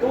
2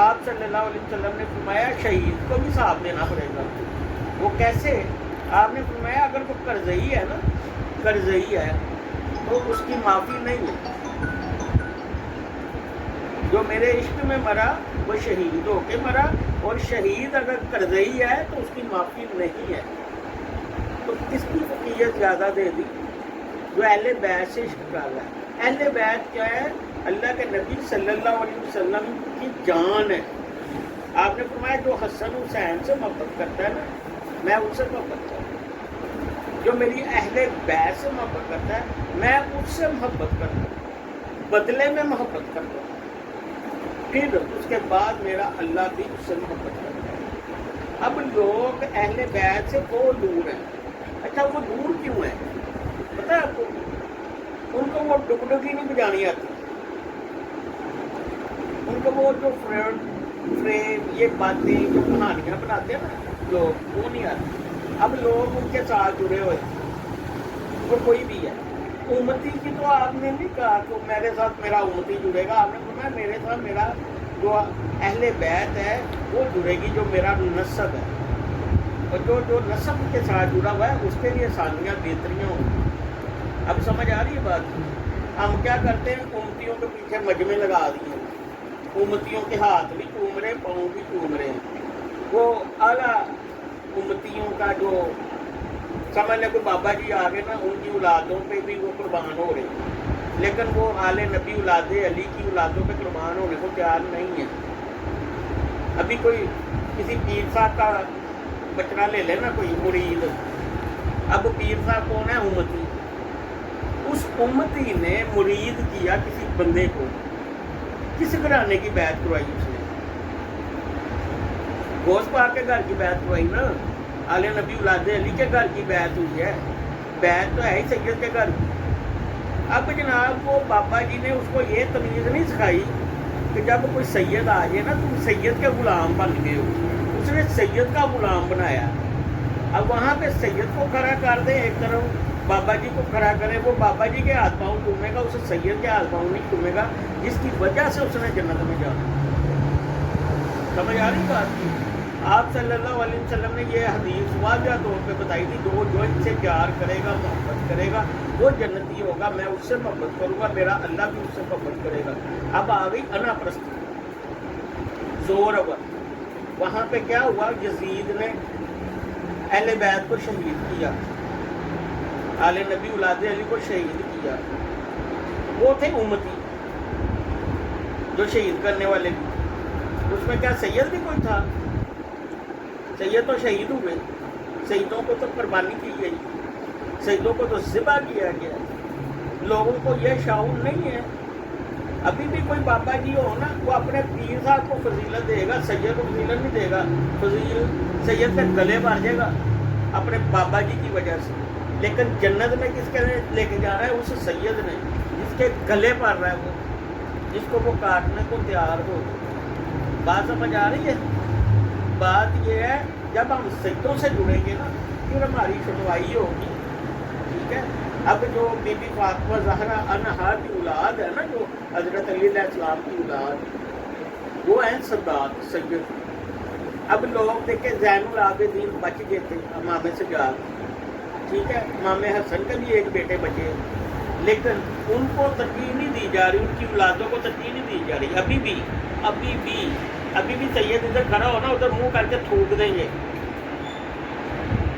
آپ صلی اللہ علیہ وسلم نے فرمایا شہید کو بھی ثواب دینا پڑے گا. وہ کیسے؟ آپ نے فرمایا اگر وہ قرضئی ہے نا، قرضئی ہے تو اس کی معافی نہیں ہے. جو میرے عشق میں مرا وہ شہید ہو کے مرا، اور شہید اگر قرضئی ہے تو اس کی معافی نہیں ہے. تو کس کی فقیت زیادہ دے دی؟ جو اہل بیت سے عشق ڈالا ہے. اہل بیت کیا ہے؟ اللہ کے نبی صلی اللہ علیہ وسلم کی جان ہے. آپ نے فرمایا جو حسن حسین سے محبت کرتا ہے نا، میں ان سے محبت کرتا ہوں. جو میری اہل بیت سے محبت کرتا ہے میں اس سے محبت کرتا ہوں، بدلے میں محبت کرتا ہوں. پھر اس کے بعد میرا اللہ بھی اس سے محبت کرتا ہے. اب لوگ اہل بیت سے وہ دور ہیں. اچھا وہ دور کیوں ہیں پتہ ہے آپ کو؟ ان کو وہ ڈگڈگی نہیں بجانی آتی، ان کو وہ جو فریم یہ باتیں جو کہانیاں بناتے ہیں نا لوگ، وہ نہیں آتی. اب لوگ ان کے ساتھ جڑے ہوئے، وہ کوئی بھی ہے. امتی کی تو آپ نے نہیں کہا کہ میرے ساتھ میرا امتی جڑے گا. آپ نے فرمایا میرے ساتھ میرا جو اہل بیت ہے وہ جڑے گی، جو میرا نسب ہے. اور جو نسب کے ساتھ جڑا ہوا ہے اس کے لیے آسانیاں بہتریاں ہوں. اب سمجھ آ رہی ہے بات؟ ہم کیا کرتے ہیں؟ امتیوں کے پیچھے مجمے لگا دیے، امتیوں کے ہاتھ بھی چوم رہے ہیں، پاؤں بھی چوم رہے ہیں. وہ اعلیٰ امتیوں کا جو سمجھ لے کوئی بابا جی آگے نا، ان کی اولادوں پہ بھی وہ قربان ہو رہے ہیں، لیکن وہ آل نبی اولاد علی کی اولادوں پہ قربان ہونے کو تیار نہیں ہے. ابھی کوئی کسی پیر صاحب کا بچنا لے لے نا کوئی مرید، اب پیر صاحب کون ہے؟ امتی. اس امتی نے مرید کیا کسی بندے کو، کس گھرانے کی بیعت کروائی اس نے؟ غوث پاک کے گھر کی بیعت کروائی نا، آل نبی اولاد علی کے گھر کی بیعت ہوئی ہے. بیعت تو ہے ہی سید کے گھر کی. اب جناب وہ بابا جی نے اس کو یہ تمیز نہیں سکھائی کہ جب کوئی سید آ جائے نا تم سید کے غلام بن گئے ہو. اس نے سید کا غلام بنایا. اب وہاں پہ سید کو کھڑا کر دے ایک طرف، بابا جی کو کھڑا کرے، وہ بابا جی کے ہاتھ پاؤں چومے گا، اسے سید کے ہاتھ پاؤں نہیں چومے گا، جس کی وجہ سے اس نے جنت میں جانا. سمجھ آ رہی بات کی؟ آپ صلی اللہ علیہ وسلم نے یہ حدیث واضح طور پہ بتائی تھی، جو ان سے پیار کرے گا، محبت کرے گا، وہ جنتی ہوگا. میں اس سے محبت کروں گا، میرا اللہ بھی اس سے محبت کرے گا. اب آ گئی انا پرستی، زور اول. وہاں پہ کیا ہوا؟ یزید نے اہل بیت کو شہید کیا، آل نبی اولاد علی کو شہید کیا. وہ تھے امتی جو شہید کرنے والے بھی. اس میں کیا سید بھی کوئی تھا؟ سید تو شہید ہوئے، سیدوں کو تو قربانی کی گئی، سیدوں کو تو ذبح کیا گیا. لوگوں کو یہ شعور نہیں ہے. ابھی بھی کوئی بابا جی ہو نا، وہ اپنے پیر صاحب کو فضیلت دے گا، سید کو فضیلت نہیں دے گا. سید کے گلے مار جائے گا اپنے بابا جی کی وجہ سے. لیکن جنت میں کس کے لے کے جا رہا ہے؟ اس سید نے جس کے گلے پڑ رہا ہے، وہ جس کو وہ کاٹنے کو تیار ہو. بات سمجھ آ رہی ہے؟ بات یہ ہے جب ہم سیدوں سے جڑیں گے نا پھر ہماری سنوائی ہوگی. ٹھیک ہے؟ اب جو بی بی فاطمہ زہرا انہا کی اولاد ہے نا، جو حضرت علی علیہ السلام کی اولاد، وہ ہیں سادات سید. اب لوگ دیکھیں زین العابدین بچ گئے تھے امام سجاد، ٹھیک ہے، امام حسن کے بھی ایک بیٹے بچے، لیکن ان کو ترجیح نہیں دی جا رہی، ان کی اولادوں کو ترجیح نہیں دی جا رہی. ابھی بھی سید ادھر کھڑا ہو نا، ادھر منہ کر کے تھوک دیں گے.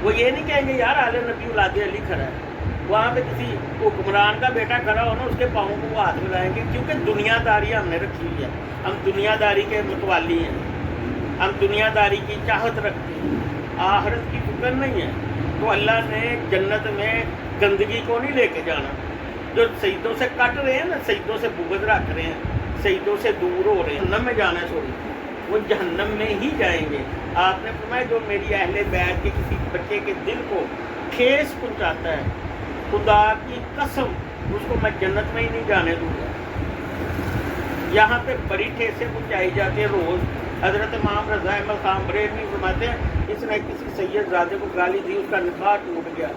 وہ یہ نہیں کہیں گے یار آل نبی اولاد علی کھڑا ہے. وہاں پہ کسی حکمران کا بیٹا کھڑا ہو نا، اس کے پاؤں کو وہ ہاتھ ملائیں گے، کیونکہ دنیا داری ہم نے رکھی ہوئی ہے. ہم دنیا داری کے متوالی ہیں، ہم دنیا داری کی چاہت رکھتے ہیں، آخرت کی فکر نہیں ہے. تو اللہ نے جنت میں گندگی کو نہیں لے کے جانا. جو سیدوں سے کٹ رہے ہیں نا، سیدوں سے بغض رکھ رہے ہیں، سیدوں سے دور ہو رہے ہیں، جہنم میں جانا ہے. سوری وہ جہنم میں ہی جائیں گے. آپ نے فرمایا جو میری اہل بیت کے کسی بچے کے دل کو ٹھیس پہنچاتا ہے، خدا کی قسم اس کو میں جنت میں ہی نہیں جانے دوں گا. یہاں پہ بڑی ٹھیسیں پہنچائی جاتی ہیں روز. حضرت امام رضا احمد خان بریلوی فرماتے ہیں اس نے کسی سید زادے کو گالی دی، اس کا نکاح ٹوٹ گیا.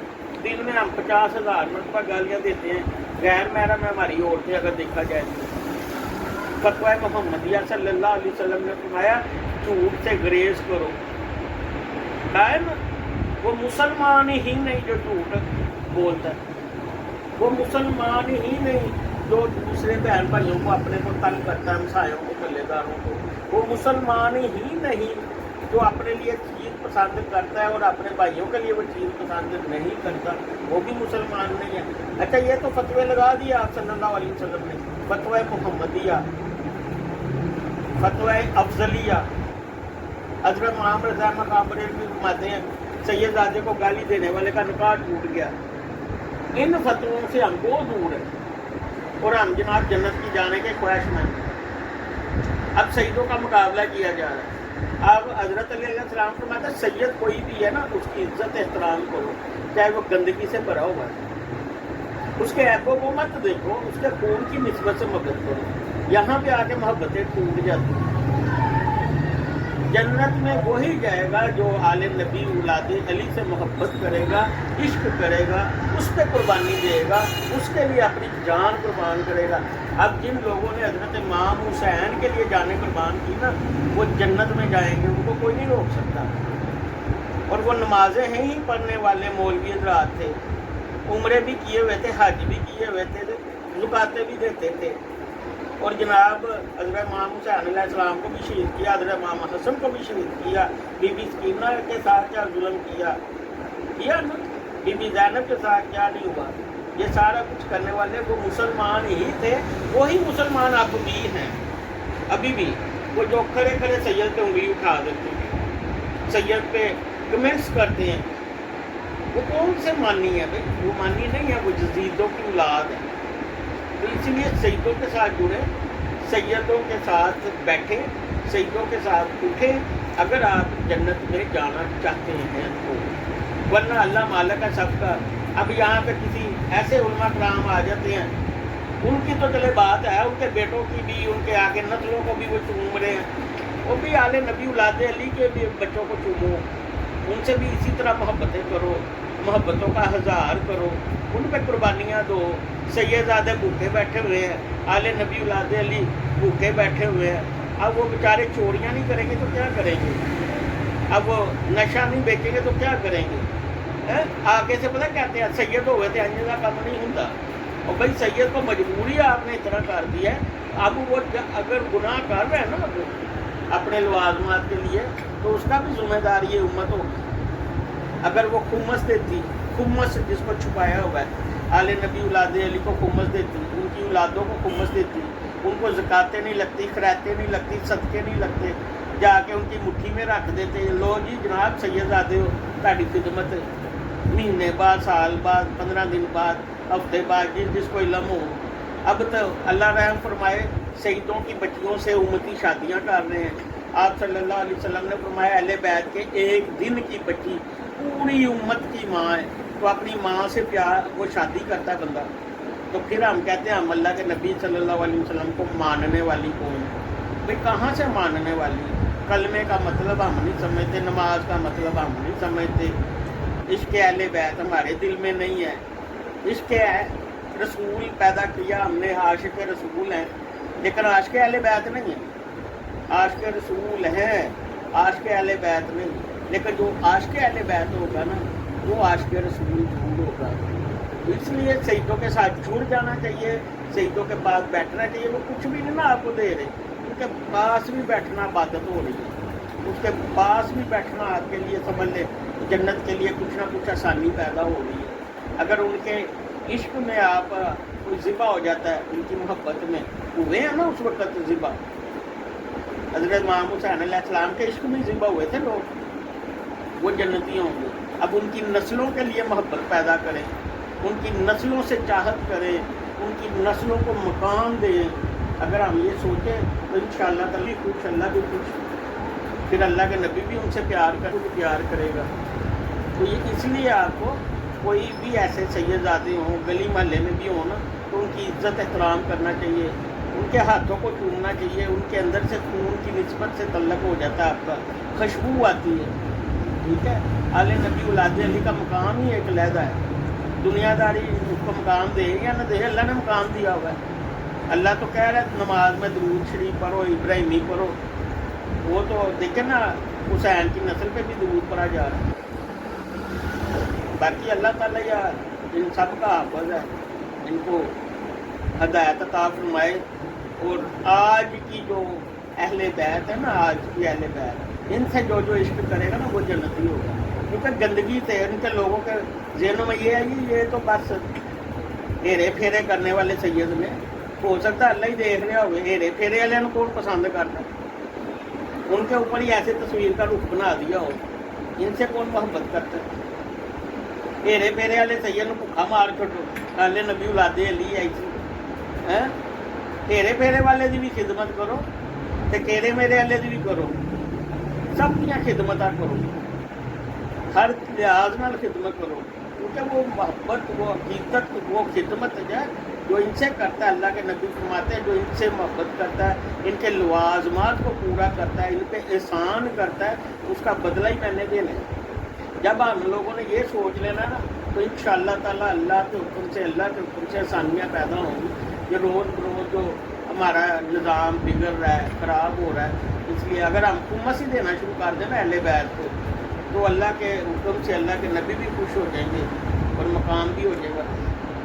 دن میں ہم 50,000 مرتبہ گالیاں دیتے ہیں غیر محرم میں ہماری عورتیں اگر دیکھا جائے تو. فتویٰ محمدیہ صلی اللہ علیہ وسلم نے فرمایا جھوٹ سے گریز کرو. ہے نا وہ مسلمان ہی نہیں جو جھوٹ بولتا ہے, وہ مسلمان ہی نہیں جو دوسرے بہن بھائیوں کو اپنے کو تنگ کرتا ہے, ہمسایوں کو, پلے داروں کو. وہ مسلمان ہی نہیں جو اپنے لیے چیز پسند کرتا ہے اور اپنے بھائیوں کے لیے وہ چیز پسند نہیں کرتا, وہ بھی مسلمان نہیں ہے. اچھا یہ تو فتوے لگا دیا آپ صلی اللہ علیہ وسلم نے, فتویٰ محمدیہ, فتویٰ افضلیہ. حضرت امام رضا مقام بریلوی فرماتے ہیں سید زادے کو گالی دینے والے کا نکاح ٹوٹ گیا. ان فتووں سے ہم بہت دور ہیں اور ہم جناب جنت کی جانے کے خواہش مند ہیں. اب سیدوں کا مقابلہ کیا جا رہا ہے. اب حضرت علیہ السلام فرماتا ہے سید کوئی بھی ہے نا اس کی عزت احترام کرو, چاہے وہ گندگی سے بھرا ہوا ہے. اس کے عیبوں کو مت دیکھو, اس کے خون کی نسبت سے مدد کرو. یہاں پہ آ کے محبتیں ٹوٹ جاتی ہیں. جنت میں وہی جائے گا جو آل نبی اولاد علی سے محبت کرے گا, عشق کرے گا, اس پہ قربانی دے گا, اس کے لیے اپنی جان قربان کرے گا. اب جن لوگوں نے حضرت امام حسین کے لیے جانیں قربان کی نا, وہ جنت میں جائیں گے, ان کو کوئی نہیں روک سکتا. اور وہ نمازیں ہیں ہی پڑھنے والے مولوی حضرات تھے, عمرے بھی کیے ہوئے تھے, حج بھی کیے ہوئے تھے, زکاتیں بھی دیتے تھے. اور جناب حضرت امام حسین علیہ السلام کو بھی شہید کیا, حضرت امام حسن کو بھی شہید کیا, بی بی سکینہ کے ساتھ کیا ظلم کیا نا, بی بی زینب کے ساتھ کیا نہیں ہوا. یہ سارا کچھ کرنے والے وہ مسلمان ہی تھے, وہی مسلمان اب بھی ہیں. ابھی بھی وہ جو کھڑے کھڑے سید پہ انگلی اٹھا دیتے ہیں, سید پہ کمنٹس کرتے ہیں, وہ کون سے مانی ہے بھائی؟ وہ مانی نہیں ہے, وہ جزیدوں کی اولاد ہے. تو اسی لیے سیدوں کے ساتھ جڑے, سیدوں کے ساتھ بیٹھے, سیدوں کے ساتھ اٹھیں اگر آپ جنت میں جانا چاہتے ہیں تو, ورنہ اللہ مالک ہے سب کا. اب یہاں پہ کسی ایسے علماء کرام آ جاتے ہیں, ان کی تو چلے بات ہے, ان کے بیٹوں کی بھی, ان کے آگے نسلوں کو بھی وہ چوم رہے ہیں, وہ بھی آل نبی اولاد علی کے بھی بچوں کو چومو, ان سے بھی اسی طرح محبتیں کرو, محبتوں کا اظہار کرو, ان پہ قربانیاں دو. سید زادے بھوکے بیٹھے ہوئے ہیں, آل نبی اولاد علی بھوکے بیٹھے ہوئے ہیں. اب وہ بیچارے چوریاں نہیں کریں گے تو کیا کریں گے؟ اب وہ نشہ نہیں بیچیں گے تو کیا کریں گے؟ آگے سے پتہ کہتے ہیں سید ہوئے تھے انجے کا کام نہیں ہوتا. اور بھائی سید کو مجبوری آپ نے اتنا کر دیا ہے, اب وہ اگر گناہ کر رہے ہیں نا اپنے لوازمات کے لیے, تو اس کا بھی ذمہ دار یہ امت ہوگی. اگر وہ خمس دیتی, خمس جس کو چھپایا ہوا ہے, آل نبی اولاد علی کو خمس دیتی, ان کی اولادوں کو خمس دیتی, ان کو زکاتیں نہیں لگتی, خیراتیں نہیں لگتی, صدقے نہیں لگتے, جا کے ان کی مٹھی میں رکھ دیتے, لو جی جناب سید زادے ہو, تہاڈی خدمت مہینے بعد, سال بعد, 15 دن بعد, ہفتے بعد, جس کو علم ہو. اب تو اللہ رحم فرمائے سیدوں کی بچیوں سے امتی شادیاں کر رہے ہیں. آپ صلی اللہ علیہ وسلم نے فرمایا اہل بیت کے ایک دن کی بچی پوری امت کی ماں ہے, تو اپنی ماں سے پیار وہ شادی کرتا ہے بندہ, تو پھر ہم کہتے ہیں ہم اللہ کے نبی صلی اللہ علیہ وسلم کو ماننے والی کون؟ بھائی کہاں سے ماننے والی؟ کلمے کا مطلب ہم نہیں سمجھتے, نماز کا مطلب ہم نہیں سمجھتے, عشق اہل بیت ہمارے دل میں نہیں ہے. عشق ہے رسول پیدا کیا ہم نے, عاشق رسول ہیں, لیکن عاشق اہل بیت نہیں ہے. عاشق رسول ہیں, عاشق اہل بیت نہیں. لیکن جو عاشق اہل بیت ہوگا نا وہ عاشق رسول ضرور ہوگا. اس لیے سیدوں کے ساتھ جڑ جانا چاہیے, سیدوں کے پاس بیٹھنا چاہیے. وہ کچھ بھی نہیں نا آپ کو دے رہے, ان کے پاس بھی بیٹھنا عبادت ہو رہی ہے, اس کے پاس بھی بیٹھنا آپ کے لیے سمجھ لیں جنت کے لیے کچھ نہ کچھ آسانی پیدا ہو رہی ہے. اگر ان کے عشق میں آپ کوئی ذبح ہو جاتا ہے, ان کی محبت میں ہوئے ہیں نا اس وقت ذبح, حضرت امام حسین علیہ السلام کے عشق میں ذبح ہوئے تھے لوگ, وہ جنتی ہوں گے. اب ان کی نسلوں کے لیے محبت پیدا کریں, ان کی نسلوں سے چاہت کریں, ان کی نسلوں کو مقام دیں. اگر ہم یہ سوچیں تو انشاءاللہ تعالی خوش, اللہ بھی خوش, پھر اللہ کے نبی بھی ان سے پیار کرے گا. تو یہ اس لیے آپ کو کوئی بھی ایسے سید زادے ہوں, گلی محلے میں بھی ہوں نا, تو ان کی عزت احترام کرنا چاہیے, ان کے ہاتھوں کو چومنا چاہیے. ان کے اندر سے خون کی نسبت سے تعلق ہو جاتا ہے, آپ کا خوشبو آتی ہے. ٹھیک ہے, آل نبی اولاد علی کا مقام ہی ایک علیحدہ ہے. دنیا داری اس کو مقام دے یا نہ دے, اللہ نے مقام دیا ہوا ہے. اللہ تو کہہ رہا ہے نماز میں درود شریف پڑھو، ابراہیمی پڑھو، وہ تو دیکھیں نا حسین کی نسل پہ بھی درود پڑھا جا رہا ہے۔ باقی اللہ تعالیٰ یا ان سب کا حافظ ہے، ان کو ہدایت عطا فرمائے۔ اور آج کی جو اہل بیت ہے نا، آج کی اہل بیت، ان سے جو عشق کرے گا نا وہ جنتی ہوگا، کیونکہ گندگی سے ان کے لوگوں کے ذہنوں میں یہ ہے کہ یہ تو بس ہیرے پھیرے کرنے والے سید نے، ہو سکتا ہے اللہ ہی دیکھ رہا ہوگا ہیرے پھیرے والے کون پسند کرتا ہے، ان کے اوپر ہی ایسے تصویر کا رخ بنا دیا ہو، ان سے کون محبت کرتا ہے؟ ہیرے پھیرے والے سید کو بھوکا مار چھوڑو، کالے نبی اولادے علی ایسی ہیرے پھیرے والے دی بھی خدمت کرو تے کیرے میرے والے دی بھی کرو، سب دیا خدمت کرو، ہر لحاظ نال خدمت کرو، کیونکہ وہ محبت، وہ حقیقت، وہ خدمت ہے جو ان سے کرتا ہے۔ اللہ کے نبی فرماتے ہیں جو ان سے محبت کرتا ہے، ان کے لوازمات کو پورا کرتا ہے، ان پہ احسان کرتا ہے، اس کا بدلہ ہی میں نے دینا ہے۔ جب ہم لوگوں نے یہ سوچ لینا نا تو انشاءاللہ تعالیٰ اللہ کے حکم سے آسانیاں پیدا ہوں گی۔ یہ روز بروز جو ہمارا نظام بگڑ رہا ہے، خراب ہو رہا ہے، اس لیے اگر ہم حکومت ہی دینا شروع کر دیں نا اہل بیت کو، تو اللہ کے حکم سے اللہ کے نبی بھی خوش ہو جائیں گے اور مقام بھی ہو جائے گا۔